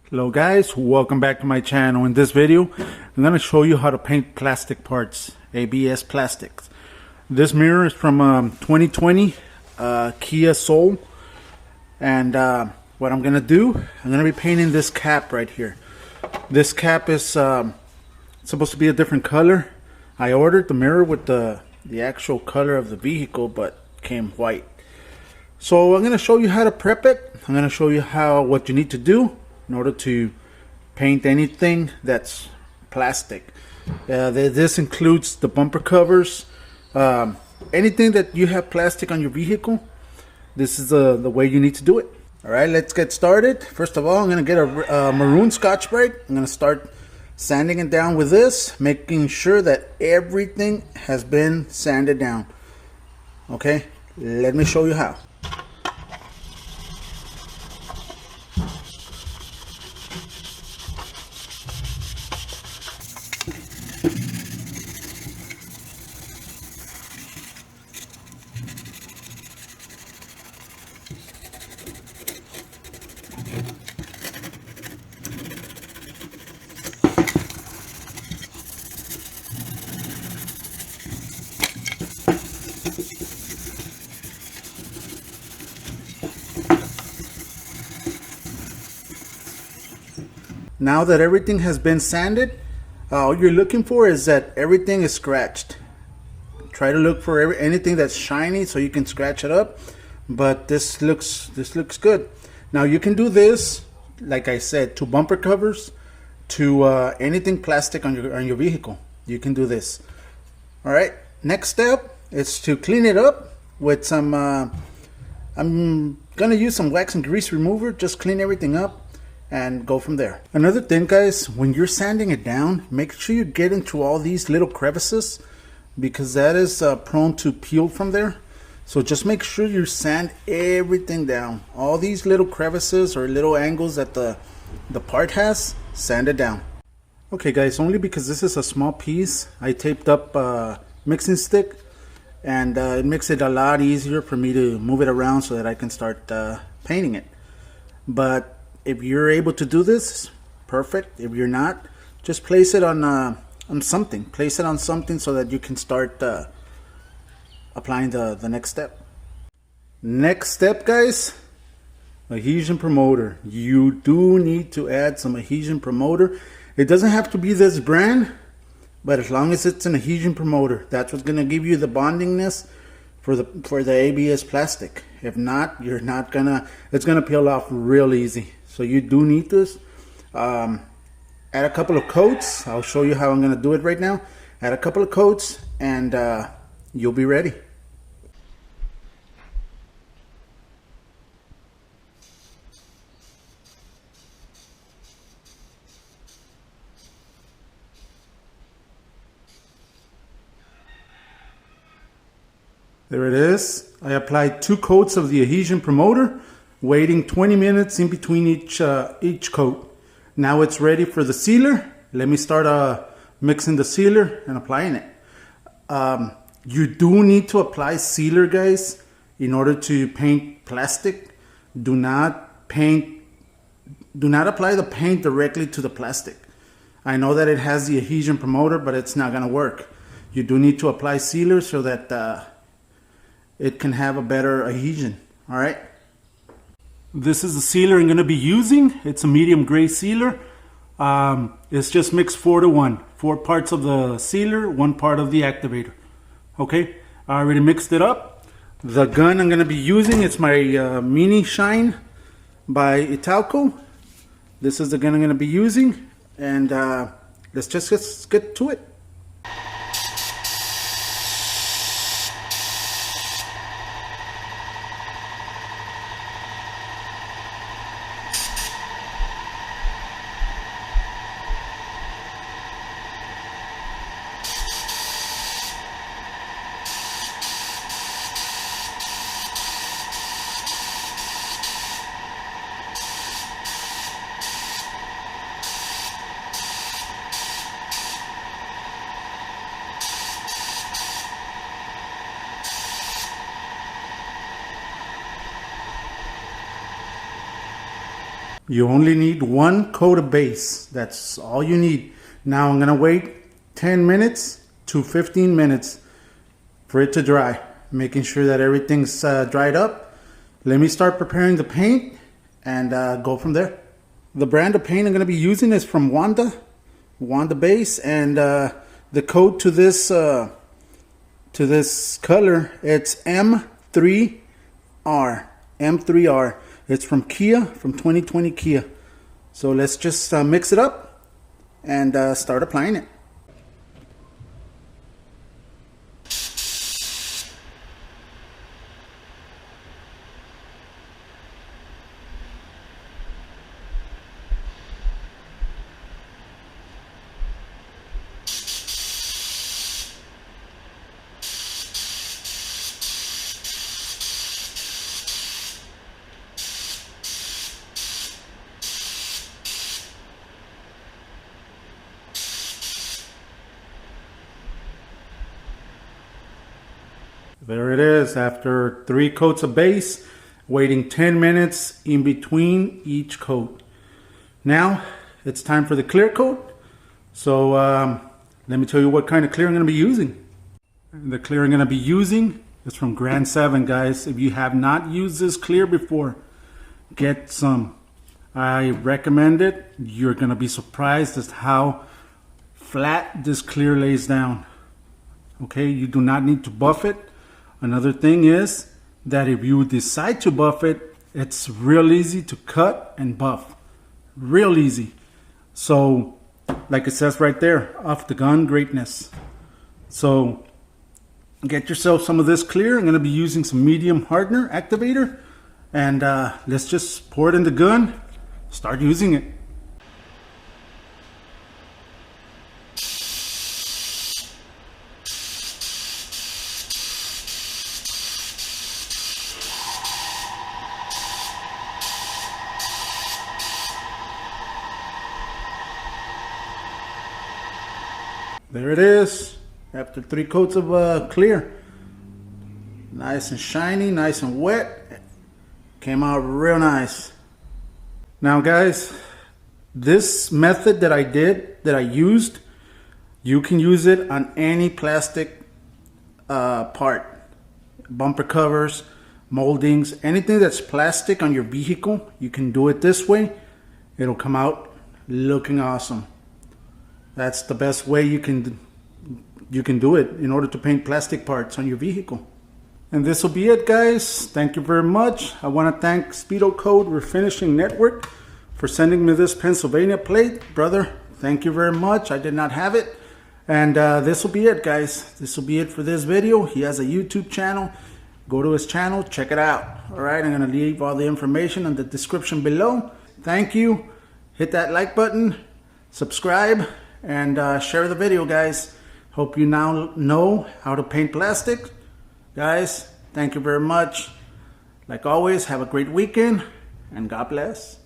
Hello guys, welcome back to my channel. In this video I'm going to show you how to paint plastic parts, ABS plastics. This mirror is from 2020 Kia Soul, and what I'm going to do, I'm going to be painting this cap right here. This cap is supposed to be a different color. I ordered the mirror with the actual color of the vehicle, but came white. So I'm going to show you how to prep it. I'm going to show you what you need to do in order to paint anything that's plastic. This includes the bumper covers, anything that you have plastic on your vehicle. This is the way you need to do it. All right, let's get started. First of all, I'm going to get a maroon Scotch-Brite. I'm going to start sanding it down with this, making sure that everything has been sanded down. Okay, let me show you how. Now that everything has been sanded, all you're looking for is that everything is scratched. Try to look for anything that's shiny so you can scratch it up. But this looks good. Now you can do this, like I said, to bumper covers, to anything plastic on your vehicle. You can do this. All right. Next step is to clean it up with some. I'm gonna use some wax and grease remover. Just clean everything up and go from there. Another thing, guys, when you're sanding it down, make sure you get into all these little crevices, because that is prone to peel from there. So just make sure you sand everything down. All these little crevices or little angles that the part has, sand it down. Okay guys, only because this is a small piece, I taped up a mixing stick, and it makes it a lot easier for me to move it around so that I can start painting it. But if you're able to do this, perfect. If you're not, just place it on something. Place it on something so that you can start applying the next step. Next step, guys, adhesion promoter. You do need to add some adhesion promoter. It doesn't have to be this brand, but as long as it's an adhesion promoter, that's what's gonna give you the bondingness for the ABS plastic. If not, it's gonna peel off real easy. So you do need this. Add a couple of coats. I'll show you how I'm going to do it right now. Add a couple of coats and you'll be ready. There it is. I applied 2 coats of the adhesion promoter, waiting 20 minutes in between each coat. Now it's ready for the sealer. Let me start mixing the sealer and applying it. You do need to apply sealer, guys, in order to paint plastic. Do not apply the paint directly to the plastic. I know that it has the adhesion promoter, but it's not gonna work. You do need to apply sealer so that it can have a better adhesion. All right. This is the sealer I'm going to be using. It's a medium gray sealer. It's just mixed 4 to 1. 4 parts of the sealer, 1 part of the activator. Okay, I already mixed it up. The gun I'm going to be using, it's my Mini Shine by Italco. This is the gun I'm going to be using, and let's just get to it. You only need 1 coat of base. That's all you need. Now I'm gonna wait 10 minutes to 15 minutes for it to dry, making sure that everything's dried up. Let me start preparing the paint and go from there. The brand of paint I'm gonna be using is from Wanda Base, and the code to this color, it's M3R. It's from Kia, from 2020 Kia. So let's just mix it up and start applying it. There it is, after 3 coats of base, waiting 10 minutes in between each coat. Now it's time for the clear coat. So let me tell you what kind of clear I'm going to be using. The clear I'm going to be using is from Grand 7, guys. If you have not used this clear before, get some. I recommend it. You're going to be surprised at how flat this clear lays down. Okay, you do not need to buff it. Another thing is that if you decide to buff it, it's real easy to cut and buff. Real easy. So, like it says right there, off the gun greatness. So, get yourself some of this clear. I'm going to be using some medium hardener activator. And let's just pour it in the gun. Start using it. There it is, after 3 coats of clear. Nice and shiny, nice and wet. Came out real nice. Now guys, this method that I used, you can use it on any plastic part. Bumper covers, moldings, anything that's plastic on your vehicle, you can do it this way. It'll come out looking awesome. That's the best way you can do it in order to paint plastic parts on your vehicle. And this will be it, guys. Thank you very much. I want to thank Speedo Code Refinishing Network for sending me this Pennsylvania plate. Brother, thank you very much. I did not have it. And this will be it, guys. This will be it for this video. He has a YouTube channel. Go to his channel, check it out. All right, I'm going to leave all the information in the description below. Thank you. Hit that like button, subscribe, and share the video, guys. Hope you now know how to paint plastic. Guys, thank you very much. Like always, have a great weekend, and God bless.